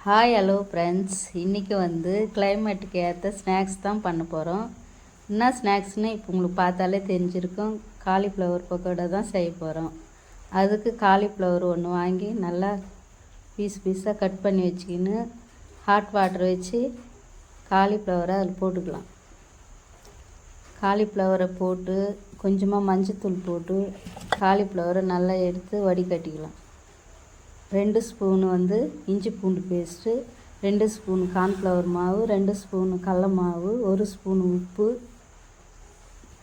Hi hello friends, இன்றைக்கி கிளைமேட்டுக்கு ஏற்ற ஸ்நாக்ஸ் தான் பண்ண போகிறோம். என்ன ஸ்நாக்ஸ்னு இப்போ உங்களுக்கு பார்த்தாலே தெரிஞ்சிருக்கும். காலிஃப்ளவர் பக்கோடா தான் செய்ய போகிறோம். அதுக்கு காலிஃப்ளவர் ஒன்று வாங்கி நல்லா பீஸாக கட் பண்ணி வச்சுக்கின்னு ஹாட் வாட்டர் வச்சு காலிஃப்ளவரை அதில் போட்டுக்கலாம். காலிஃப்ளவரை போட்டு கொஞ்சமாக மஞ்சத்தூள் போட்டு காலிஃப்ளவரை நல்லா எடுத்து வடிகட்டிக்கலாம். 2 ஸ்பூனு இஞ்சி பூண்டு பேஸ்ட்டு, 2 ஸ்பூன் கார்ன்ஃப்ளவர் மாவு, 2 ஸ்பூனு கடல மாவு, 1 ஸ்பூன் உப்பு,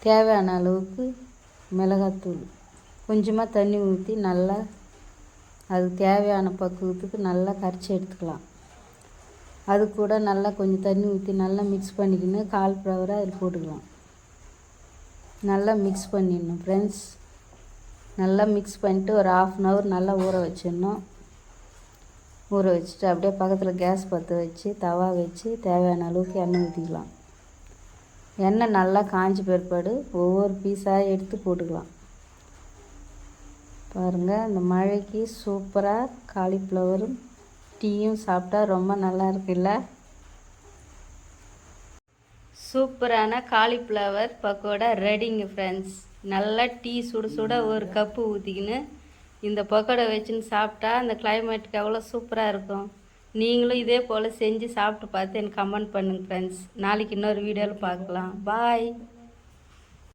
தேவையான அளவுக்கு மிளகாத்தூள், கொஞ்சமாக தண்ணி ஊற்றி நல்லா அது தேவையான பக்குவத்துக்கு நல்லா கரைச்சி எடுத்துக்கலாம். அது கூட நல்லா கொஞ்சம் தண்ணி ஊற்றி நல்லா மிக்ஸ் பண்ணிக்கின்னு காலிஃப்ளவரை அதில் போட்டுக்கலாம். நல்லா மிக்ஸ் பண்ணிடணும் ஃப்ரெண்ட்ஸ். நல்லா மிக்ஸ் பண்ணிவிட்டு ஒரு 1/2 hour நல்லா ஊற வச்சிடணும். ஊற வச்சுட்டு அப்படியே பக்கத்தில் கேஸ் பற்ற வச்சு தவா வச்சு தேவையான அளவுக்கு எண்ணெய் ஊற்றிக்கலாம். எண்ணெய் நல்லா காஞ்சி பிற்பாடு ஒவ்வொரு பீஸாக எடுத்து போட்டுக்கலாம். பாருங்கள், இந்த மழைக்கு சூப்பராக காலிஃப்ளவரும் டீயும் சாப்பிட்டா ரொம்ப நல்லா இருக்குல்ல. சூப்பரான காலிஃப்ளவர் பக்கோடா ரெடிங்க ஃப்ரெண்ட்ஸ். நல்லா டீ சுட சுட ஒரு கப்பு ஊற்றிக்கின்னு இந்த பக்கோடா வச்சுன்னு சாப்பிட்டா அந்த கிளைமேட்டுக்கு எவ்வளோ சூப்பராக இருக்கும். நீங்களும் இதே போல் செஞ்சு சாப்பிட்டு பார்த்து எனக்கு கமெண்ட் பண்ணுங்கள் ஃப்ரெண்ட்ஸ். நாளைக்கு இன்னொரு வீடியோவில் பார்க்கலாம். பாய்.